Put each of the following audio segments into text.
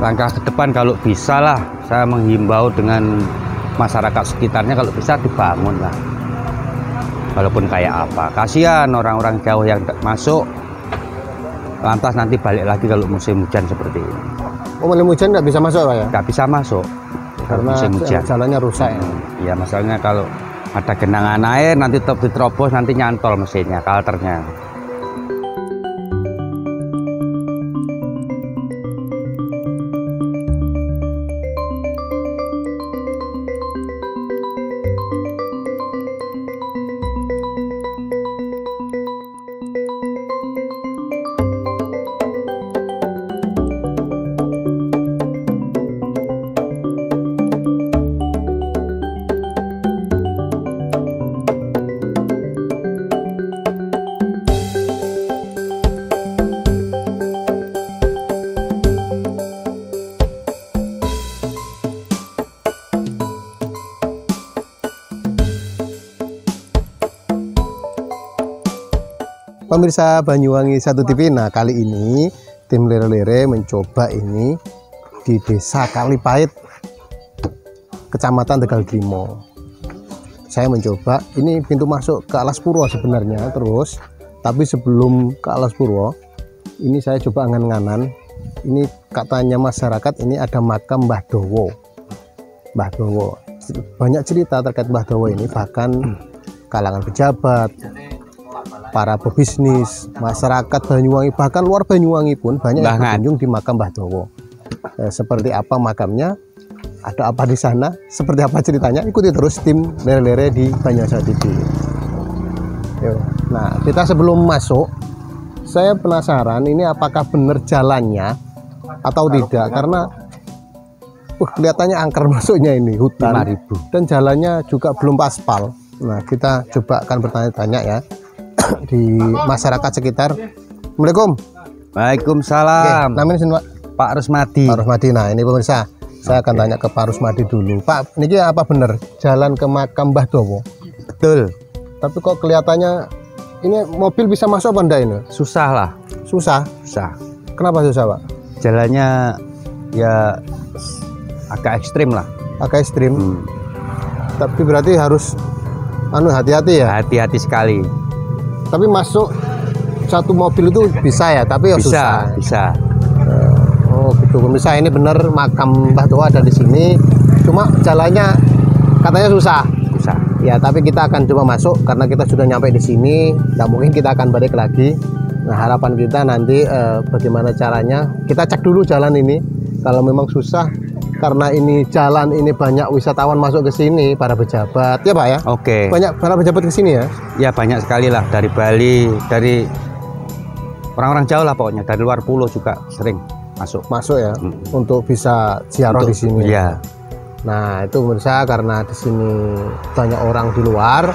langkah ke depan kalau bisa lah, saya menghimbau dengan masyarakat sekitarnya kalau bisa dibangun lah. Walaupun kayak apa, kasihan orang-orang jauh yang masuk, lantas nanti balik lagi kalau musim hujan seperti ini. Oh, musim hujan nggak bisa masuk Pak ya? Nggak bisa masuk Karena musim hujan. Jalannya rusak ya? Ya masalahnya kalau ada genangan air nanti tetap diterobos, nanti nyantol mesinnya, kalternya. Pemirsa Banyuwangi 1 TV, nah kali ini tim Lere-Lere mencoba ini di Desa Kalipait, Kecamatan Tegal Grimo. Saya mencoba, ini pintu masuk ke Alas Purwo sebenarnya, terus tapi sebelum ke Alas Purwo, ini saya coba angan-anganan. Ini katanya masyarakat ini ada makam Mbah Dowo. Mbah Dowo, banyak cerita terkait Mbah Dowo ini, bahkan kalangan pejabat, para pebisnis, masyarakat Banyuwangi, bahkan luar Banyuwangi pun banyak yang berkunjung di makam Mbah Dowo. Seperti apa makamnya, ada apa di sana, seperti apa ceritanya, ikuti terus tim Lere-Lere di Banyuwangi 1 TV. Nah, kita sebelum masuk, saya penasaran ini apakah benar jalannya atau tidak, karena kelihatannya angker masuknya ini, hutan, dan jalannya juga belum aspal. Nah, kita coba akan bertanya-tanya ya di masyarakat sekitar. Assalamualaikum. Waalaikumsalam. Oke, namanya sini Pak? Pak Rusmadi. Pak Rusmadi. Nah ini pemirsa, saya akan tanya ke Pak Rusmadi dulu. Pak, ini apa benar jalan ke makam Mbah Dowo? Betul. Tapi kok kelihatannya ini mobil bisa masuk apa enggak ini? Susah lah. Susah? Susah. Kenapa susah Pak? Jalannya ya agak ekstrim lah. Agak ekstrim. Tapi berarti harus hati-hati ya? Hati-hati sekali. Tapi masuk satu mobil itu bisa ya, tapi ya susah. Bisa. Oh gitu, pemirsa, ini bener makam Mbah Dowo ada di sini. Cuma jalannya katanya susah. Susah. Ya, tapi kita akan coba masuk karena kita sudah nyampe di sini. Nggak mungkin kita akan balik lagi. Nah, harapan kita nanti bagaimana caranya? Kita cek dulu jalan ini. Kalau memang susah, karena ini jalan ini banyak wisatawan masuk ke sini, para pejabat, ya Pak ya? Oke. Banyak para pejabat ke sini ya? Ya banyak sekali lah, dari Bali, dari orang-orang jauh lah pokoknya, dari luar pulau juga sering masuk. Masuk ya, untuk bisa ziarah di sini. Iya. Nah itu pemirsa, karena di sini banyak orang di luar,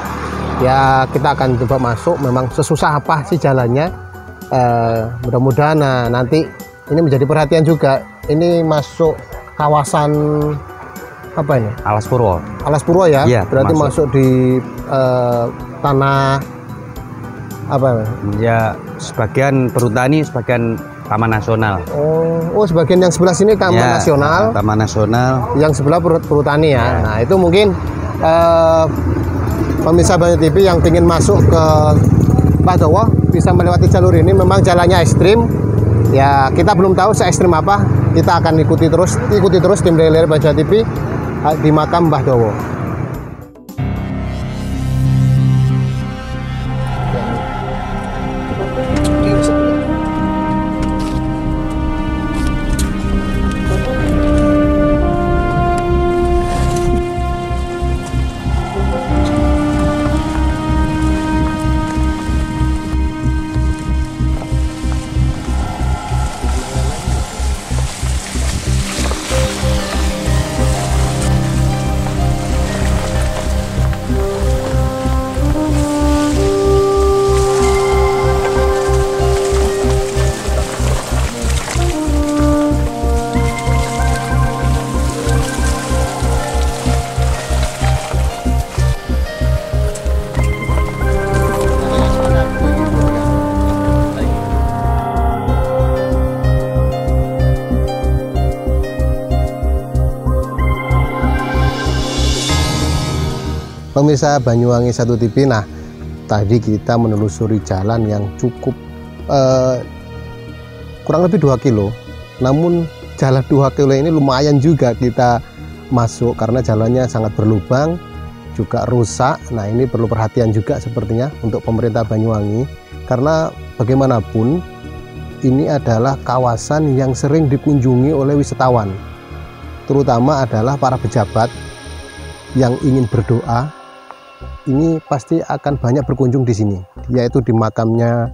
ya kita akan coba masuk. Memang sesusah apa sih jalannya? Mudah-mudahan nanti ini menjadi perhatian juga. Ini masuk kawasan apa ini? Alas Purwo. Alas Purwo ya? Iya, berarti masuk di tanah apa? Ya sebagian perhutani, sebagian Taman Nasional. Oh sebagian yang sebelah sini Taman ya, Nasional. Taman Nasional. Yang sebelah perhutani ya. Ya. Nah itu mungkin pemirsa Banyu TV yang ingin masuk ke Mbah Dowo bisa melewati jalur ini. Memang jalannya ekstrim. Ya kita belum tahu se ekstrim apa. Kita akan ikuti terus tim Lere-Lere Banyuwangi TV di makam Mbah Dowo. Pemirsa Banyuwangi 1 TV, nah tadi kita menelusuri jalan yang cukup kurang lebih 2 kilo. Namun jalan 2 kilo ini lumayan juga kita masuk karena jalannya sangat berlubang, juga rusak. Nah ini perlu perhatian juga sepertinya untuk pemerintah Banyuwangi, karena bagaimanapun ini adalah kawasan yang sering dikunjungi oleh wisatawan, terutama adalah para pejabat yang ingin berdoa. Ini pasti akan banyak berkunjung di sini, yaitu di makamnya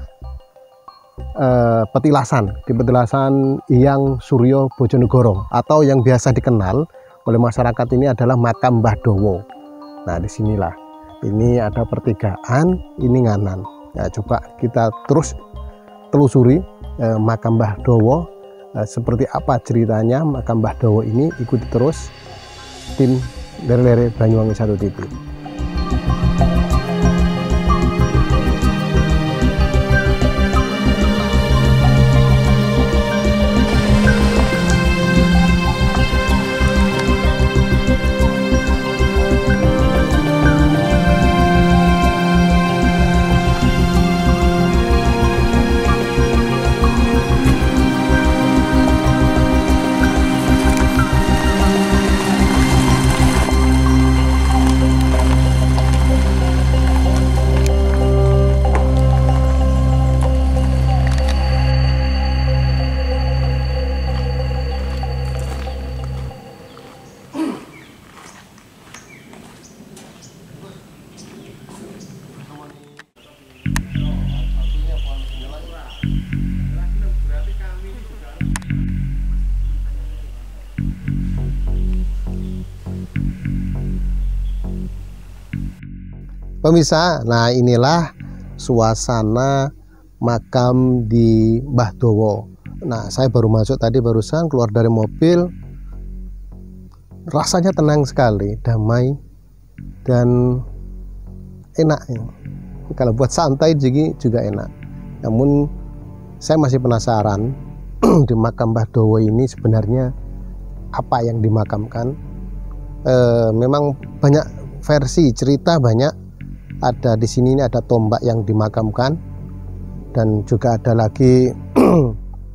Petilasan, di Petilasan Hyang Suryo Bojonegoro, atau yang biasa dikenal oleh masyarakat ini adalah makam Mbah Dowo. Nah disinilah, ini ada pertigaan, ini nganan. Nah, coba kita terus telusuri makam Mbah Dowo, seperti apa ceritanya makam Mbah Dowo ini. Ikuti terus tim Lere-Lere Banyuwangi 1 TV. Pemirsa, nah inilah suasana makam di Mbah Dowo. Nah saya baru masuk tadi, barusan keluar dari mobil, rasanya tenang sekali, damai dan enak. Kalau buat santai juga enak. Namun saya masih penasaran di makam Mbah Dowo ini sebenarnya apa yang dimakamkan. Memang banyak versi cerita, banyak. Ada di sini, ini ada tombak yang dimakamkan, dan juga ada lagi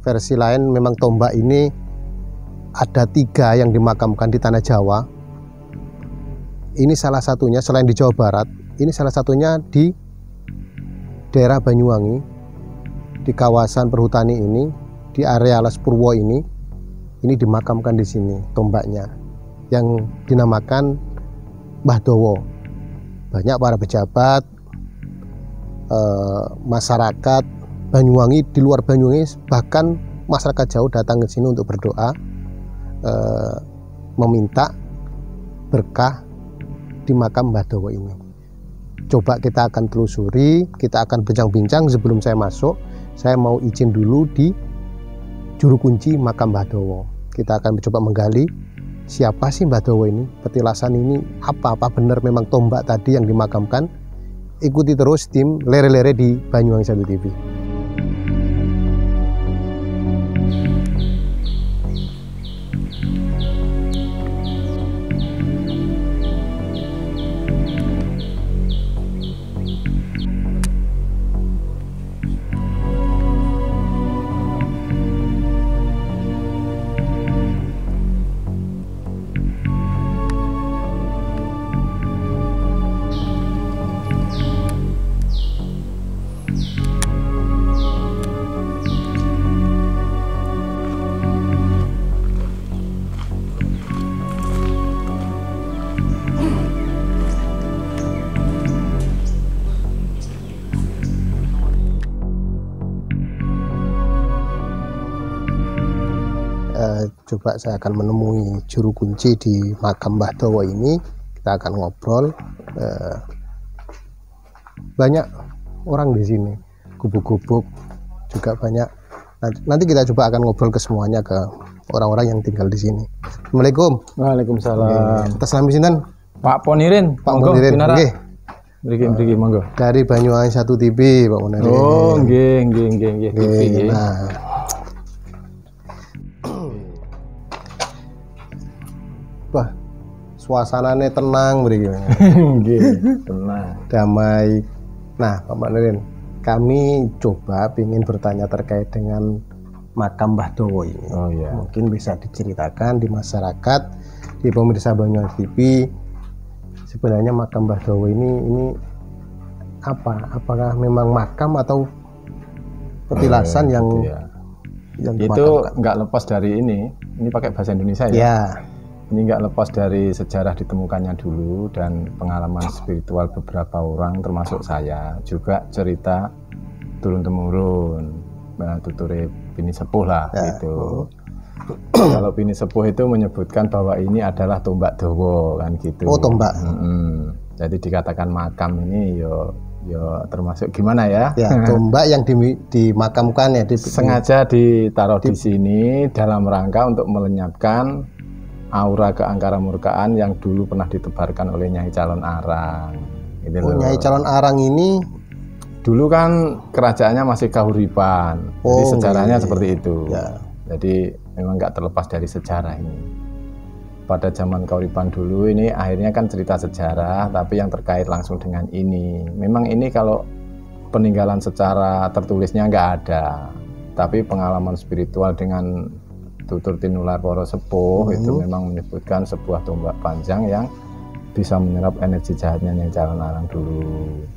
versi lain, memang tombak ini ada 3 yang dimakamkan di tanah Jawa. Ini salah satunya, selain di Jawa Barat, ini salah satunya di daerah Banyuwangi, di kawasan perhutani ini, di area Alas Purwo ini dimakamkan di sini tombaknya yang dinamakan Mbah Dowo. Banyak para pejabat, masyarakat Banyuwangi, di luar Banyuwangi, bahkan masyarakat jauh datang ke sini untuk berdoa, meminta berkah di makam Mbah Dowo ini. Coba kita akan telusuri, kita akan bincang-bincang. Sebelum saya masuk, saya mau izin dulu di juru kunci makam Mbah Dowo. Kita akan coba menggali siapa sih Mbah Dowo ini, Petilasan ini, apa benar memang tombak tadi yang dimakamkan. Ikuti terus tim Lere-Lere di Banyuwangi 1 TV. Coba saya akan menemui juru kunci di makam Mbah Dowo ini. Kita akan ngobrol. Banyak orang di sini, gubuk-gubuk juga banyak. Nanti kita coba akan ngobrol ke semuanya, ke orang-orang yang tinggal di sini. Assalamualaikum. Waalaikumsalam. Atas nama sinten? Pak Ponirin. Pak Ponirin. Nggih. Mriki monggo. Dari Banyuwangi 1 TV, Pak Ponirin. Oh, nggih. Nah, suasananya tenang mriki. Nggih, tenang. Damai. Nah, Bapak Nurin, kami coba ingin bertanya terkait dengan makam Mbah Dowo ini. Oh iya. Mungkin bisa diceritakan di masyarakat, di pemirsa Banyuwangi TV, sebenarnya makam Mbah Dowo ini apa? Apakah memang makam atau petilasan yang Gitu ya. yang Itu dimakamkan? nggak lepas dari ini pakai bahasa Indonesia ya. Ya, Ini nggak lepas dari sejarah ditemukannya dulu dan pengalaman spiritual beberapa orang termasuk saya, juga cerita turun temurun, tuture Bini Sepuh lah Ya. gitu. Kalau Bini Sepuh itu menyebutkan bahwa ini adalah tombak Dowo kan gitu. Oh, tombak. Jadi dikatakan makam ini yo termasuk gimana ya? ya tombak yang dimakamkan ya Sengaja ditaruh di sini dalam rangka untuk melenyapkan aura keangkara murkaan yang dulu pernah ditebarkan oleh Nyai Calon Arang. Gitu Oh, loh. Nyai Calon Arang ini Dulu kan kerajaannya masih Kahuripan, jadi Oh, sejarahnya iya. seperti itu. Ya. Jadi memang nggak terlepas dari sejarah ini. Pada zaman Kahuripan dulu ini akhirnya kan cerita sejarah, tapi yang terkait langsung dengan ini. Memang ini kalau peninggalan secara tertulisnya nggak ada, tapi pengalaman spiritual dengan tutur tinular para sepuh itu memang menyebutkan sebuah tombak panjang yang bisa menyerap energi jahatnya Nyai Calon Arang dulu.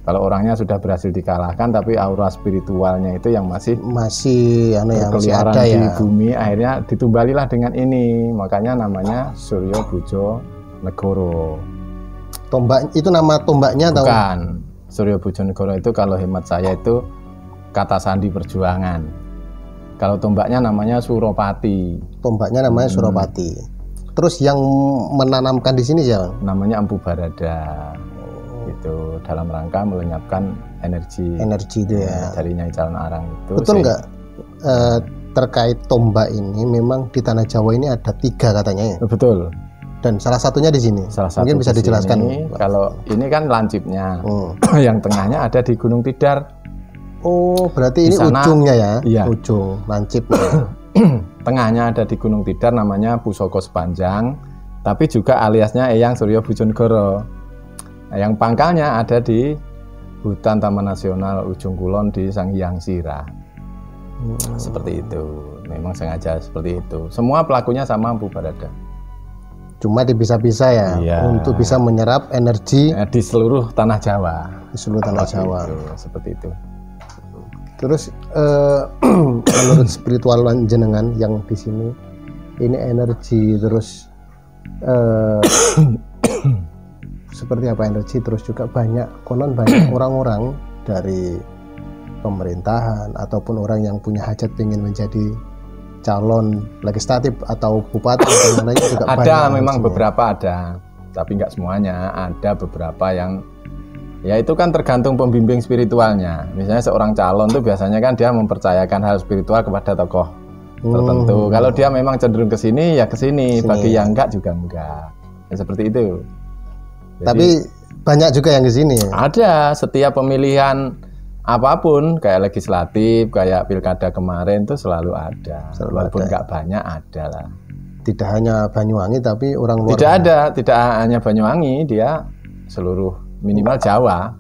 Kalau orangnya sudah berhasil dikalahkan, tapi aura spiritualnya itu yang masih masih masih berkeliaran ada di ya. bumi, akhirnya ditumbalilah dengan ini. Makanya namanya Suryo Bujo Negoro. Tombak itu nama tombaknya atau Bukan. Suryo Bujo Negoro itu kalau hemat saya itu kata sandi perjuangan. Kalau tombaknya namanya Suropati. tombaknya namanya Suropati. Terus yang menanamkan di sini siapa? Namanya Empu Barada. Itu dalam rangka melenyapkan energi Energi itu ya. dari Nyai Calon Arang itu. Betul nggak terkait tombak ini memang di tanah Jawa ini ada 3 katanya ya. Betul. Dan salah satunya di sini. Salah satu Mungkin bisa di dijelaskan. sini, kalau ini kan lancipnya. Hmm. Yang tengahnya ada di Gunung Tidar. Oh, berarti Di ini sana, ujungnya ya? iya. Ujung lancip. Tengahnya ada di Gunung Tidar namanya Pusoko Sepanjang, tapi juga aliasnya Eyang Suryo Bujonegoro. Nah, yang pangkalnya ada di Hutan Taman Nasional Ujung Kulon di Sanghyang Sirah. Seperti itu. Memang sengaja seperti itu. Semua pelakunya sama Empu Barada. Cuma dipisah-pisah ya Iya. untuk bisa menyerap energi Di seluruh tanah Jawa. di seluruh tanah Seperti Jawa. itu, seperti itu. Terus menurut spiritual jenengan yang di sini ini energi terus seperti apa energi terus juga konon banyak orang-orang dari pemerintahan ataupun orang yang punya hajat ingin menjadi calon legislatif atau bupati dan lain-lain juga Ada banyak memang energinya. beberapa ada, tapi nggak semuanya. Ada beberapa yang ya itu kan tergantung pembimbing spiritualnya. Misalnya seorang calon tuh biasanya kan dia mempercayakan hal spiritual kepada tokoh tertentu. Kalau dia memang cenderung ke sini ya ke sini, bagi yang enggak juga enggak. Ya, seperti itu. Jadi, Tapi banyak juga yang di sini ya. ada setiap pemilihan apapun kayak legislatif, kayak pilkada kemarin tuh selalu ada. Selalu Walaupun ada. nggak banyak ada lah. Tidak hanya Banyuwangi tapi orang luar Tidak hanya Banyuwangi, dia seluruh minimal Jawa.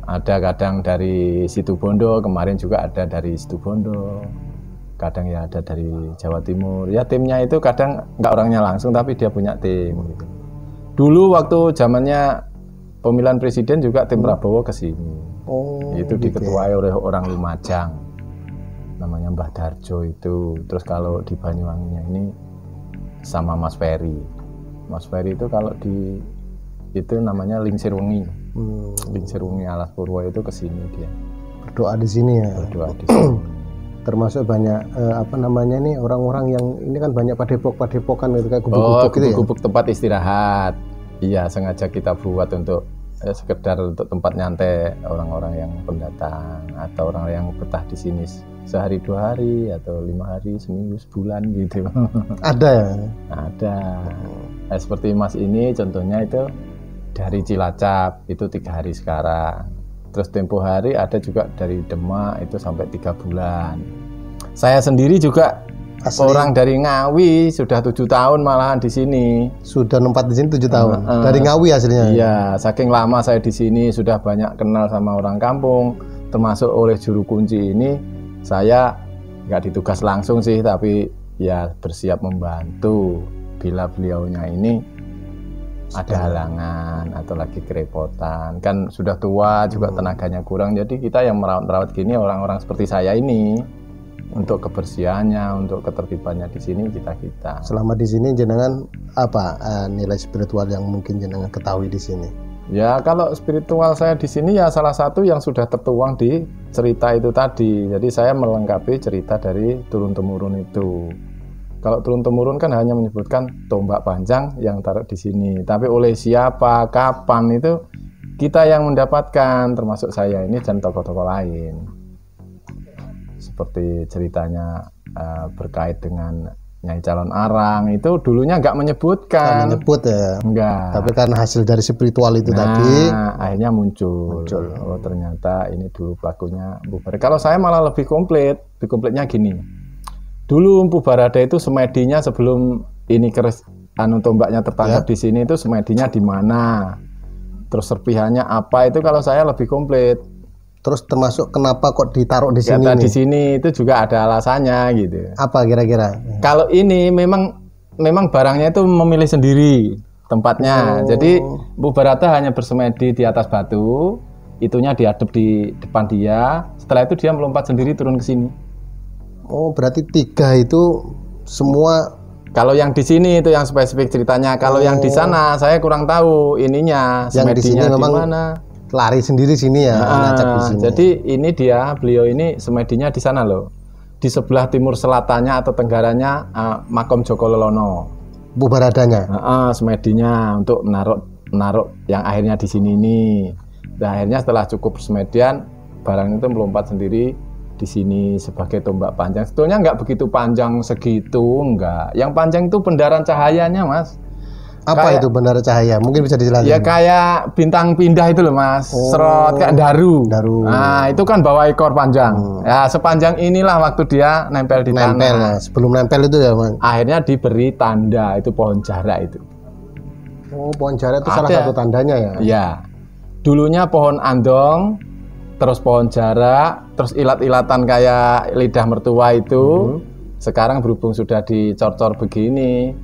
Ada kadang dari Situbondo, kemarin juga ada dari Situbondo. Kadang ya ada dari Jawa Timur. Ya timnya itu kadang nggak orangnya langsung, tapi dia punya tim. Gitu. Dulu waktu zamannya pemilihan presiden juga tim Prabowo ke sini. Oh, Itu gitu ya. diketuai oleh orang Lumajang. Namanya Mbah Darjo itu. Terus kalau di Banyuwanginya ini sama Mas Ferry. Mas Ferry itu kalau di itu namanya Lingsir Wengi. Lingsir Wengi Alas Purwo itu ke sini dia. Berdoa di sini ya. Berdoa di sini. Termasuk banyak apa namanya nih orang-orang yang ini kan banyak padepokan gitu kayak Oh, gubuk-gubuk gitu ya. gubuk-gubuk tempat istirahat. Iya, sengaja kita buat untuk sekedar untuk tempat nyantai orang-orang yang pendatang atau orang yang betah di sini sehari 2 hari atau 5 hari, seminggu, sebulan gitu. Ada ya. Ada. Nah, seperti Mas ini contohnya itu dari Cilacap itu 3 hari sekarang. Terus tempo hari ada juga dari Demak itu sampai 3 bulan. Saya sendiri juga Asli. Orang dari Ngawi sudah 7 tahun malahan di sini. Sudah nempat di sini 7 tahun. Dari Ngawi aslinya. Iya, saking lama saya di sini sudah banyak kenal sama orang kampung, termasuk oleh juru kunci ini saya nggak ditugas langsung sih, tapi ya bersiap membantu bila beliaunya ini ada halangan atau lagi kerepotan. Kan sudah tua juga tenaganya kurang, jadi kita yang merawat gini orang-orang seperti saya ini untuk kebersihannya, untuk ketertibannya di sini kita. Selama di sini jenengan apa nilai spiritual yang mungkin jenengan ketahui di sini? Ya kalau spiritual saya di sini ya salah satu yang sudah tertuang di cerita itu tadi. Jadi saya melengkapi cerita dari turun-temurun itu. Kalau turun-temurun kan hanya menyebutkan tombak panjang yang taruh di sini. Tapi oleh siapa, kapan itu kita yang mendapatkan, termasuk saya ini dan tokoh-tokoh lain. Seperti ceritanya berkait dengan Nyai Calon Arang itu dulunya nggak menyebutkan. Menyebut ya? Enggak. Tapi karena hasil dari spiritual itu tadi, akhirnya muncul. Oh ternyata ini dulu pelakunya Mpu Barada. Kalau saya malah lebih komplit. Lebih komplitnya gini. Dulu Mpu Barada itu semedinya sebelum ini tombaknya tertangkap di sini itu semedinya di mana, terus serpihannya apa, itu kalau saya lebih komplit. Terus termasuk kenapa kok ditaruh di sini? Di sini itu juga ada alasannya gitu. Apa kira-kira? Kalau ini memang barangnya itu memilih sendiri tempatnya. Jadi Mpu Barada hanya bersemedi di atas batu, itunya diadep di depan dia. Setelah itu dia melompat sendiri turun ke sini. Oh, berarti 3 itu semua. Kalau yang di sini itu yang spesifik ceritanya. Kalau yang di sana saya kurang tahu ininya. Yang di sini memang mana. Lari sendiri sini ya. Di sini. Jadi ini beliau ini semedinya di sana loh. Di sebelah timur selatannya atau tenggaranya Makom Joko Lelono. Mpu Baradanya. Semedinya untuk menaruh yang akhirnya di sini ini. Dan akhirnya setelah cukup semedian, barang itu melompat sendiri di sini sebagai tombak panjang. Sebetulnya nggak begitu panjang segitu, enggak. Yang panjang itu bendaran cahayanya, Mas. Apa itu bendaran cahaya? Mungkin bisa dijelaskan. Ya kayak bintang pindah itu loh, Mas. Serot kayak daru. Nah, itu kan bawa ekor panjang. Ya, sepanjang inilah waktu dia nempel di tanah. Ya. Sebelum nempel itu ya, Mas. Akhirnya diberi tanda, itu pohon jarak itu. Oh, pohon jarak itu salah satu tandanya ya? Iya. Dulunya pohon andong, terus pohon jarak, terus ilat-ilatan kayak lidah mertua itu. Sekarang berhubung sudah dicor-cor begini,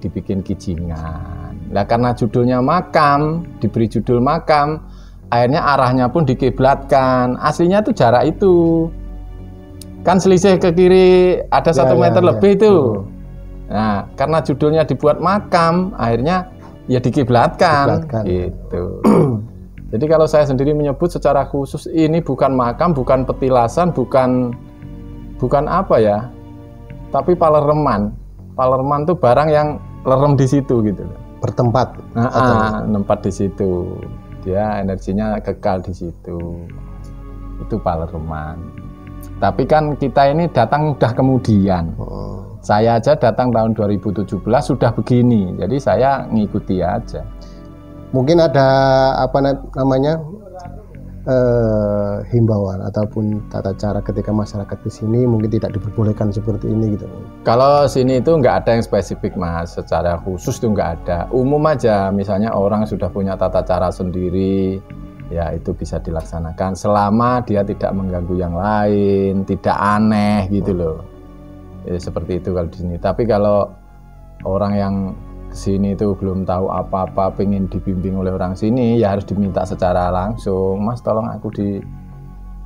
dibikin kijingan. Nah karena judulnya makam, diberi judul makam, akhirnya arahnya pun dikiblatkan. Aslinya itu jarak itu. Kan selisih ke kiri ada 1 meter lebih itu. Nah karena judulnya dibuat makam, akhirnya ya dikiblatkan. Gitu. Jadi kalau saya sendiri menyebut secara khusus ini bukan makam, bukan petilasan, bukan apa ya, tapi palereman. Palereman itu barang yang lerem di situ gitu. Bertempat. Tempat di situ. Dia energinya kekal di situ. Itu palereman. Tapi kan kita ini datang udah kemudian. Saya aja datang tahun 2017 sudah begini. Jadi saya ngikuti aja. Mungkin ada apa namanya himbauan ataupun tata cara ketika masyarakat di sini mungkin tidak diperbolehkan seperti ini gitu. Kalau sini itu nggak ada yang spesifik, Mas. Secara khusus itu nggak ada. Umum aja. Misalnya orang sudah punya tata cara sendiri, ya itu bisa dilaksanakan selama dia tidak mengganggu yang lain, tidak aneh gitu loh. Ya, seperti itu kalau di sini. Tapi kalau orang yang sini itu belum tahu apa-apa, pengen dibimbing oleh orang sini, ya harus diminta secara langsung. Mas tolong aku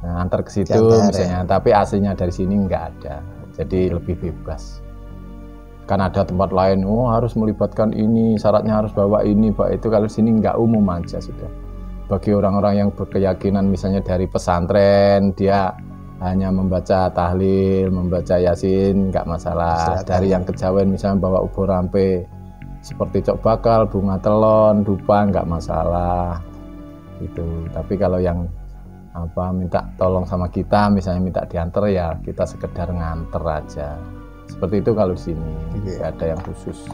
antar ke situ misalnya. Tapi aslinya dari sini nggak ada, jadi lebih bebas. Kan ada tempat lain, harus melibatkan ini, syaratnya harus bawa ini, bawa itu. Kalau sini nggak, umum aja sudah. Bagi orang-orang yang berkeyakinan misalnya dari pesantren, dia hanya membaca tahlil, membaca yasin, nggak masalah. Dari yang kejawen misalnya bawa ubur rampe, seperti cok bakal, bunga telon, dupa, nggak masalah gitu. Tapi kalau yang minta tolong sama kita, misalnya minta diantar, ya kita sekedar nganter aja. Seperti itu kalau di sini, nggak ada yang khusus.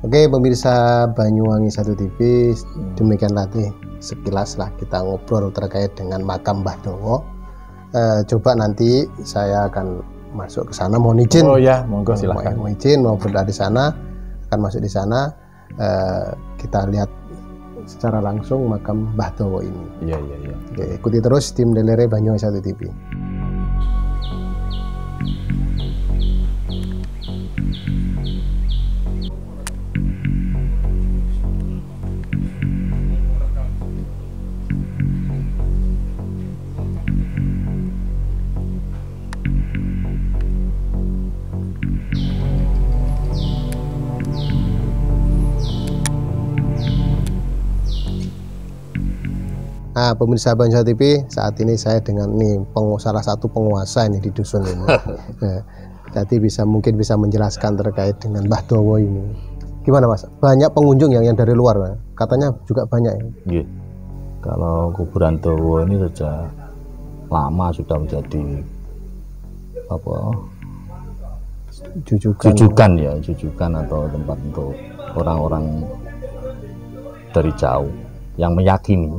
Oke, pemirsa Banyuwangi 1 TV, demikianlah sekilas lah kita ngobrol terkait dengan makam Mbah Dowo. Coba nanti saya akan masuk ke sana, mohon izin. Oh ya, monggo silahkan. Mau izin, mau berdoa di sana, akan masuk di sana. Kita lihat secara langsung makam Mbah Dawa ini. Iya. Oke, ikuti terus tim Lelere Banyuwangi 1 TV. Nah, pemirsa Banyuwangi TV, saat ini saya dengan salah satu penguasa ini di dusun ini. Nah, jadi mungkin bisa menjelaskan terkait dengan Mbah Dawa ini. Gimana Mas? Banyak pengunjung yang dari luar, Mas. Katanya juga banyak ya? Iya. Kalau kuburan Dawa ini sejak lama sudah menjadi jujukan atau tempat untuk orang-orang dari jauh yang meyakini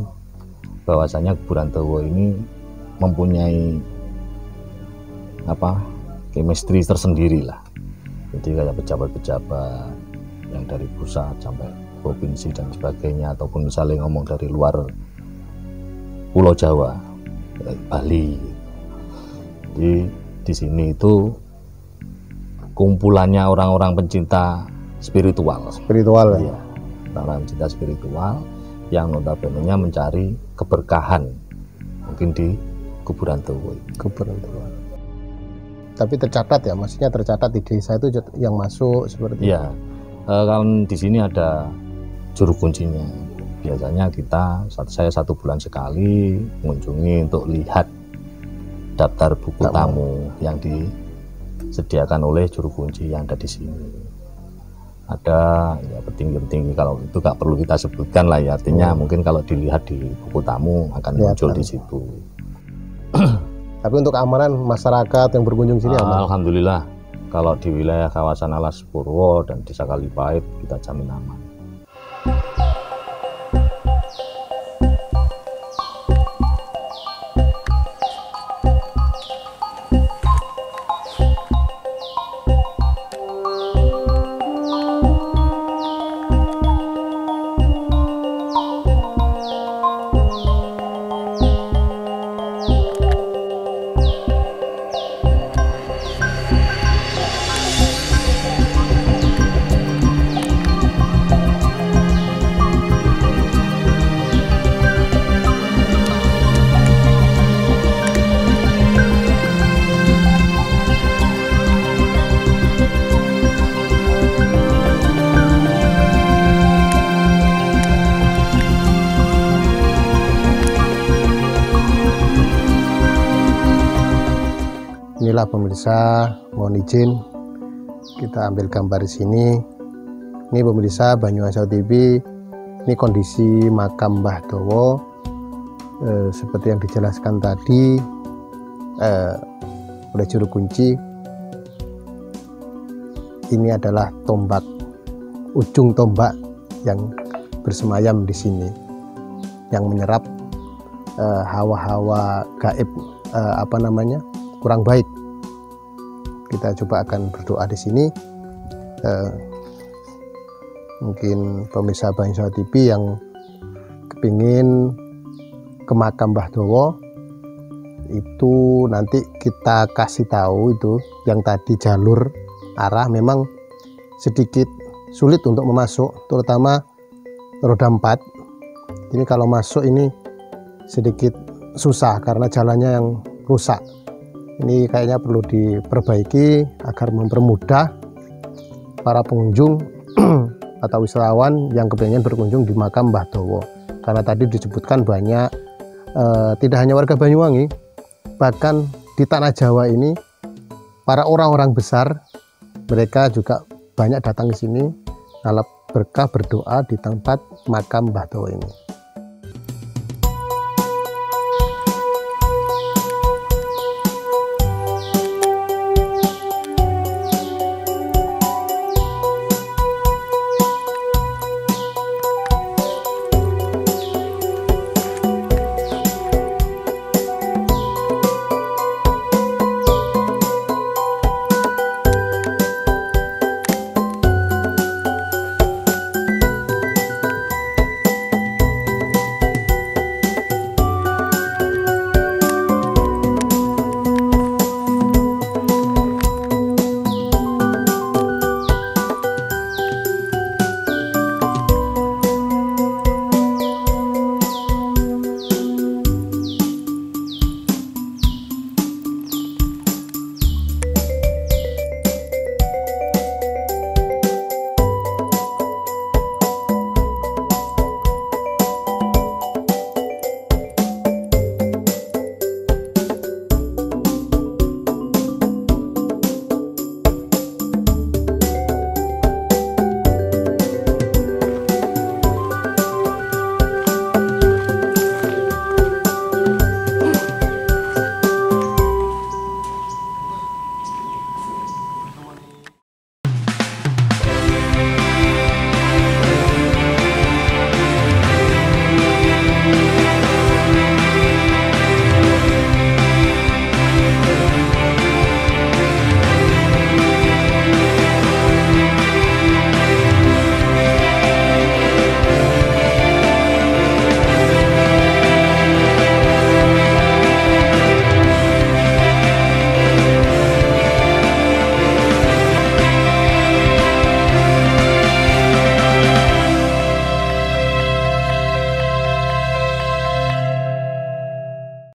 bahwasanya kuburan Dawa ini mempunyai chemistry tersendiri lah. Jadi kayak pejabat-pejabat yang dari pusat sampai provinsi dan sebagainya, ataupun misalnya ngomong dari luar Pulau Jawa, Bali. Jadi di sini itu kumpulannya orang-orang pencinta spiritual. Ya. Orang pencinta spiritual yang notabene-nya mencari keberkahan mungkin di kuburan Dawa. Tapi tercatat ya, maksudnya tercatat di desa itu yang masuk seperti itu. Kalau di sini ada juru kuncinya. Biasanya saya 1 bulan sekali mengunjungi untuk lihat daftar buku tamu yang disediakan oleh juru kunci yang ada di sini. Ada ya petinggi-petinggi, kalau itu gak perlu kita sebutkan lah ya, artinya mungkin kalau dilihat di buku tamu akan muncul di situ. Tapi untuk keamanan masyarakat yang berkunjung sini aman? Alhamdulillah, kalau di wilayah kawasan Alas Purwo dan Desa Kalipait kita jamin aman. Inilah pemirsa, mohon izin kita ambil gambar di sini. Ini pemirsa Banyuwangi 1 TV. Ini kondisi makam Mbah Dawa seperti yang dijelaskan tadi oleh juru kunci. Ini adalah tombak, ujung tombak yang bersemayam di sini, yang menyerap hawa-hawa gaib kurang baik. Kita coba akan berdoa di sini. Mungkin pemirsa Banyuwangi TV yang kepingin ke makam Mbah Dawa itu nanti kita kasih tahu itu yang tadi jalur arah memang sedikit sulit untuk memasuk, terutama roda 4. Ini kalau masuk ini sedikit susah karena jalannya yang rusak. Ini kayaknya perlu diperbaiki agar mempermudah para pengunjung atau wisatawan yang kepengen berkunjung di makam Mbah Dawa. Karena tadi disebutkan banyak, tidak hanya warga Banyuwangi, bahkan di tanah Jawa ini para orang-orang besar mereka juga banyak datang ke sini ngalap berkah berdoa di tempat makam Mbah Dawa ini.